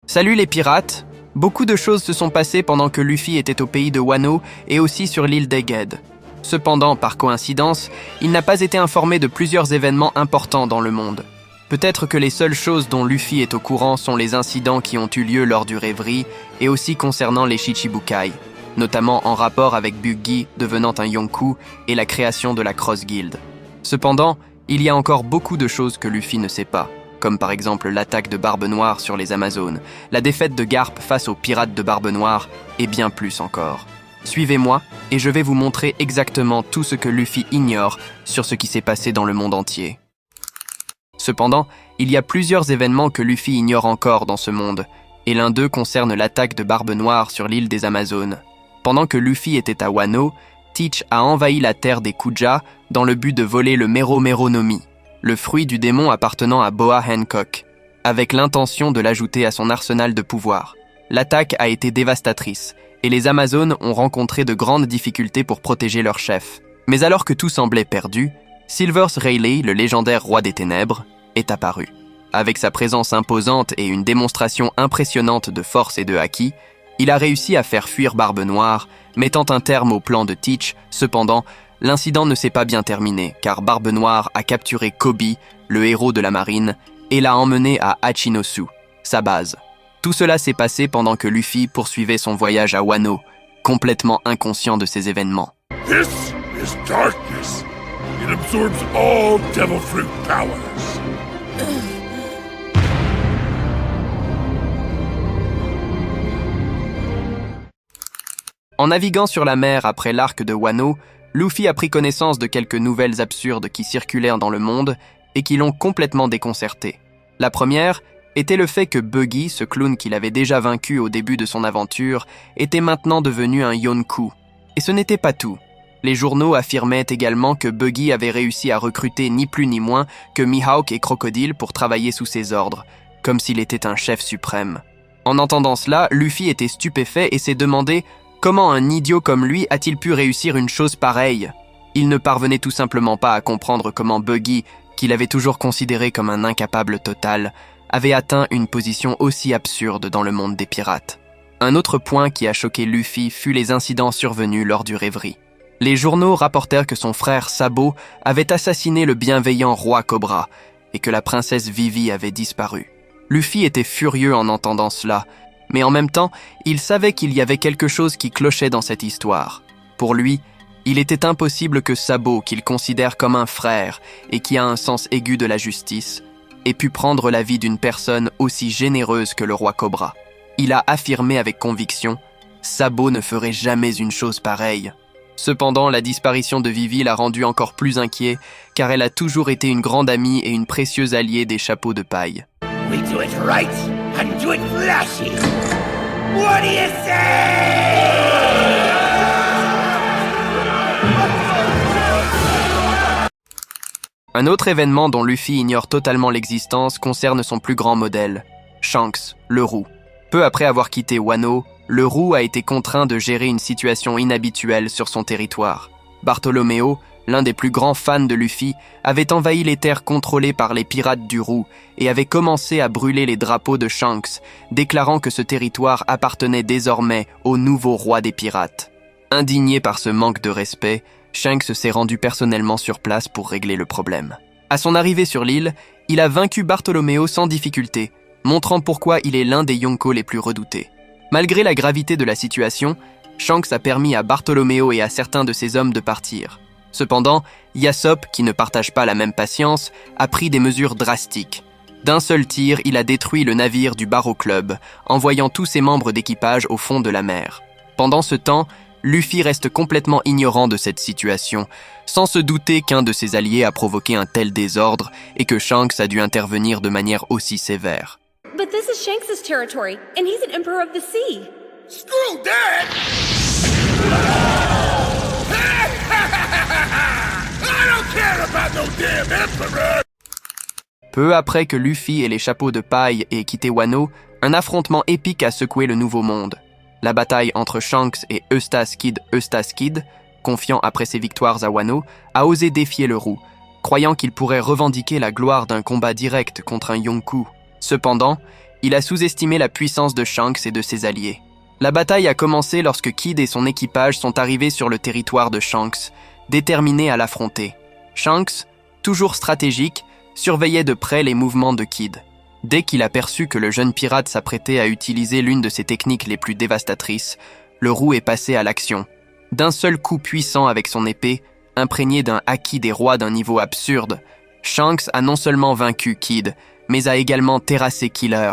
Salut les pirates! Beaucoup de choses se sont passées pendant que Luffy était au pays de Wano et aussi sur l'île d'Egghead. Cependant, par coïncidence, il n'a pas été informé de plusieurs événements importants dans le monde. Peut-être que les seules choses dont Luffy est au courant sont les incidents qui ont eu lieu lors du rêverie et aussi concernant les Shichibukai, notamment en rapport avec Buggy devenant un Yonkou et la création de la Cross Guild. Cependant, il y a encore beaucoup de choses que Luffy ne sait pas, comme par exemple l'attaque de Barbe Noire sur les Amazones, la défaite de Garp face aux pirates de Barbe Noire et bien plus encore. Suivez-moi et je vais vous montrer exactement tout ce que Luffy ignore sur ce qui s'est passé dans le monde entier. Cependant, il y a plusieurs événements que Luffy ignore encore dans ce monde, et l'un d'eux concerne l'attaque de Barbe Noire sur l'île des Amazones. Pendant que Luffy était à Wano, Teach a envahi la terre des Kuja dans le but de voler le Mero Mero no Mi, le fruit du démon appartenant à Boa Hancock, avec l'intention de l'ajouter à son arsenal de pouvoir. L'attaque a été dévastatrice, et les Amazones ont rencontré de grandes difficultés pour protéger leur chef. Mais alors que tout semblait perdu, Silvers Rayleigh, le légendaire roi des ténèbres, est apparu. Avec sa présence imposante et une démonstration impressionnante de force et de haki, il a réussi à faire fuir Barbe Noire, mettant un terme au plan de Teach. Cependant, l'incident ne s'est pas bien terminé, car Barbe Noire a capturé Koby, le héros de la marine, et l'a emmené à Hachinosu, sa base. Tout cela s'est passé pendant que Luffy poursuivait son voyage à Wano, complètement inconscient de ces événements. This is darkness. It absorbs all Devil Fruit powers. En naviguant sur la mer après l'arc de Wano, Luffy a pris connaissance de quelques nouvelles absurdes qui circulèrent dans le monde et qui l'ont complètement déconcerté. La première était le fait que Buggy, ce clown qu'il avait déjà vaincu au début de son aventure, était maintenant devenu un Yonkou. Et ce n'était pas tout. Les journaux affirmaient également que Buggy avait réussi à recruter ni plus ni moins que Mihawk et Crocodile pour travailler sous ses ordres, comme s'il était un chef suprême. En entendant cela, Luffy était stupéfait et s'est demandé comment un idiot comme lui a-t-il pu réussir une chose pareille. Il ne parvenait tout simplement pas à comprendre comment Buggy, qu'il avait toujours considéré comme un incapable total, avait atteint une position aussi absurde dans le monde des pirates. Un autre point qui a choqué Luffy fut les incidents survenus lors du rêverie. Les journaux rapportèrent que son frère Sabo avait assassiné le bienveillant roi Cobra et que la princesse Vivi avait disparu. Luffy était furieux en entendant cela, mais en même temps, il savait qu'il y avait quelque chose qui clochait dans cette histoire. Pour lui, il était impossible que Sabo, qu'il considère comme un frère et qui a un sens aigu de la justice, ait pu prendre la vie d'une personne aussi généreuse que le roi Cobra. Il a affirmé avec conviction « Sabo ne ferait jamais une chose pareille ». Cependant, la disparition de Vivi l'a rendu encore plus inquiet, car elle a toujours été une grande amie et une précieuse alliée des chapeaux de paille. We do it right and do it flashy. What do you say? Un autre événement dont Luffy ignore totalement l'existence concerne son plus grand modèle, Shanks, le roux. Peu après avoir quitté Wano, le roux a été contraint de gérer une situation inhabituelle sur son territoire. Bartolomeo, l'un des plus grands fans de Luffy, avait envahi les terres contrôlées par les pirates du roux et avait commencé à brûler les drapeaux de Shanks, déclarant que ce territoire appartenait désormais au nouveau roi des pirates. Indigné par ce manque de respect, Shanks s'est rendu personnellement sur place pour régler le problème. À son arrivée sur l'île, il a vaincu Bartolomeo sans difficulté, montrant pourquoi il est l'un des Yonko les plus redoutés. Malgré la gravité de la situation, Shanks a permis à Bartolomeo et à certains de ses hommes de partir. Cependant, Yasopp, qui ne partage pas la même patience, a pris des mesures drastiques. D'un seul tir, il a détruit le navire du Barrow Club, envoyant tous ses membres d'équipage au fond de la mer. Pendant ce temps, Luffy reste complètement ignorant de cette situation, sans se douter qu'un de ses alliés a provoqué un tel désordre et que Shanks a dû intervenir de manière aussi sévère. But this is Shanks' territory, and he's an emperor of the sea. Screw that! I don't care about no damn emperor! Peu après que Luffy et les chapeaux de paille aient quitté Wano, un affrontement épique a secoué le Nouveau Monde. La bataille entre Shanks et Eustace Kid, confiant après ses victoires à Wano, a osé défier le roux, croyant qu'il pourrait revendiquer la gloire d'un combat direct contre un Yonkou. Cependant, Il a sous-estimé la puissance de Shanks et de ses alliés. La bataille a commencé lorsque Kid et son équipage sont arrivés sur le territoire de Shanks, déterminés à l'affronter. Shanks, toujours stratégique, surveillait de près les mouvements de Kid. Dès qu'il a perçu que le jeune pirate s'apprêtait à utiliser l'une de ses techniques les plus dévastatrices, le roux est passé à l'action. D'un seul coup puissant avec son épée, imprégné d'un haki des rois d'un niveau absurde, Shanks a non seulement vaincu Kid, mais a également terrassé Killer,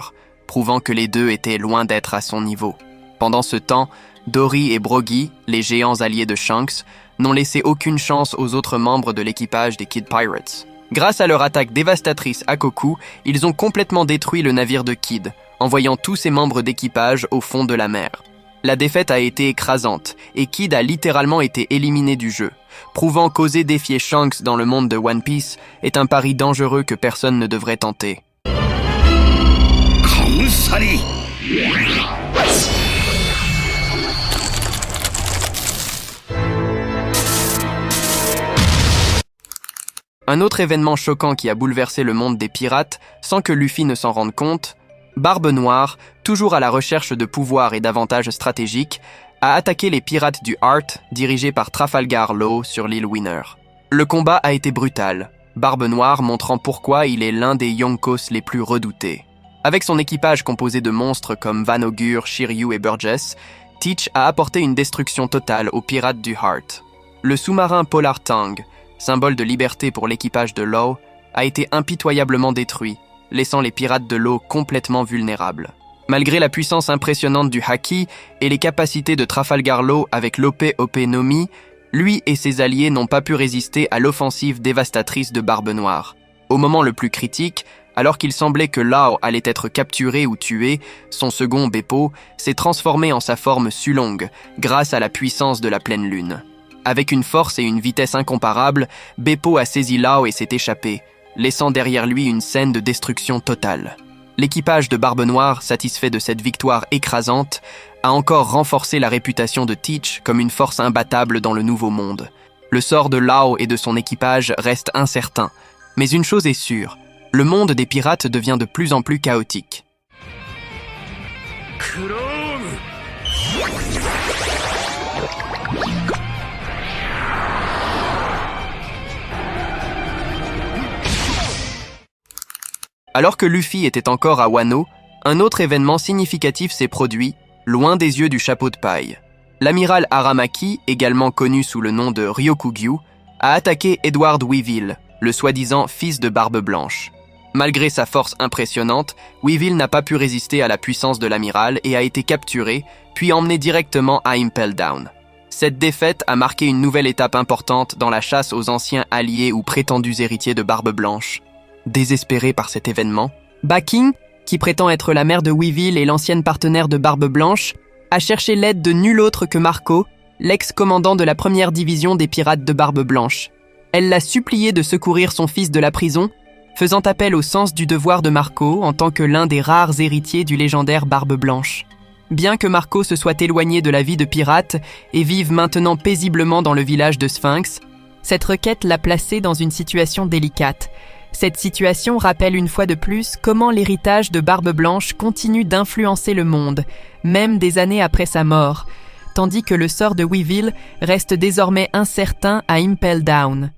prouvant que les deux étaient loin d'être à son niveau. Pendant ce temps, Dory et Broggy, les géants alliés de Shanks, n'ont laissé aucune chance aux autres membres de l'équipage des Kid Pirates. Grâce à leur attaque dévastatrice à Koku, ils ont complètement détruit le navire de Kid, envoyant tous ses membres d'équipage au fond de la mer. La défaite a été écrasante, et Kid a littéralement été éliminé du jeu, prouvant qu'oser défier Shanks dans le monde de One Piece est un pari dangereux que personne ne devrait tenter. Un autre événement choquant qui a bouleversé le monde des pirates, sans que Luffy ne s'en rende compte, Barbe Noire, toujours à la recherche de pouvoir et d'avantages stratégiques, a attaqué les pirates du Heart, dirigés par Trafalgar Law sur l'île Winner. Le combat a été brutal, Barbe Noire montrant pourquoi il est l'un des Yonkos les plus redoutés. Avec son équipage composé de monstres comme Van Augur, Shiryu et Burgess, Teach a apporté une destruction totale aux pirates du Heart. Le sous-marin Polar Tang, symbole de liberté pour l'équipage de Law, a été impitoyablement détruit, laissant les pirates de l'eau complètement vulnérables. Malgré la puissance impressionnante du haki et les capacités de Trafalgar Law avec l'Ope Ope no Mi, lui et ses alliés n'ont pas pu résister à l'offensive dévastatrice de Barbe Noire. Au moment le plus critique, alors qu'il semblait que Law allait être capturé ou tué, son second Beppo s'est transformé en sa forme Sulong grâce à la puissance de la pleine lune. Avec une force et une vitesse incomparables, Beppo a saisi Law et s'est échappé, laissant derrière lui une scène de destruction totale. L'équipage de Barbe Noire, satisfait de cette victoire écrasante, a encore renforcé la réputation de Teach comme une force imbattable dans le Nouveau Monde. Le sort de Law et de son équipage reste incertain, mais une chose est sûre, le monde des pirates devient de plus en plus chaotique. Alors que Luffy était encore à Wano, un autre événement significatif s'est produit, loin des yeux du chapeau de paille. L'amiral Aramaki, également connu sous le nom de Ryokugyu, a attaqué Edward Weevil, le soi-disant fils de Barbe Blanche. Malgré sa force impressionnante, Weevil n'a pas pu résister à la puissance de l'amiral et a été capturé, puis emmené directement à Impel Down. Cette défaite a marqué une nouvelle étape importante dans la chasse aux anciens alliés ou prétendus héritiers de Barbe Blanche. Désespéré par cet événement, Baking, qui prétend être la mère de Weevil et l'ancienne partenaire de Barbe Blanche, a cherché l'aide de nul autre que Marco, l'ex-commandant de la première division des pirates de Barbe Blanche. Elle l'a supplié de secourir son fils de la prison, faisant appel au sens du devoir de Marco en tant que l'un des rares héritiers du légendaire Barbe Blanche. Bien que Marco se soit éloigné de la vie de pirate et vive maintenant paisiblement dans le village de Sphinx, cette requête l'a placé dans une situation délicate. Cette situation rappelle une fois de plus comment l'héritage de Barbe Blanche continue d'influencer le monde, même des années après sa mort, tandis que le sort de Weevil reste désormais incertain à Impel Down.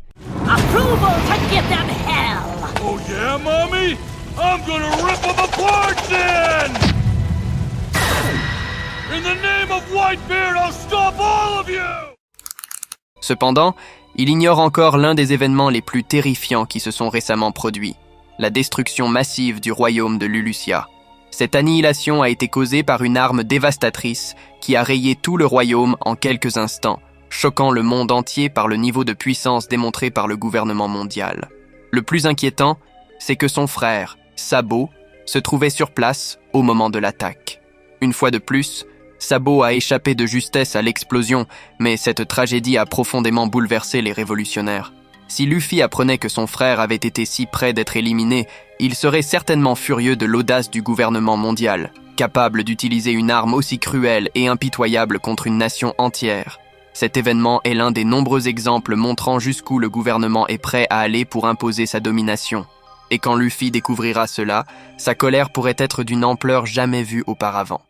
Approval to give them hell! Oh yeah, mommy? I'm gonna rip them apart then! In the name of Whitebeard, I'll stop all of you! Cependant, il ignore encore l'un des événements les plus terrifiants qui se sont récemment produits, la destruction massive du royaume de Lulusia. Cette annihilation a été causée par une arme dévastatrice qui a rayé tout le royaume en quelques instants, choquant le monde entier par le niveau de puissance démontré par le gouvernement mondial. Le plus inquiétant, c'est que son frère, Sabo, se trouvait sur place au moment de l'attaque. Une fois de plus, Sabo a échappé de justesse à l'explosion, mais cette tragédie a profondément bouleversé les révolutionnaires. Si Luffy apprenait que son frère avait été si près d'être éliminé, il serait certainement furieux de l'audace du gouvernement mondial, capable d'utiliser une arme aussi cruelle et impitoyable contre une nation entière. Cet événement est l'un des nombreux exemples montrant jusqu'où le gouvernement est prêt à aller pour imposer sa domination. Et quand Luffy découvrira cela, sa colère pourrait être d'une ampleur jamais vue auparavant.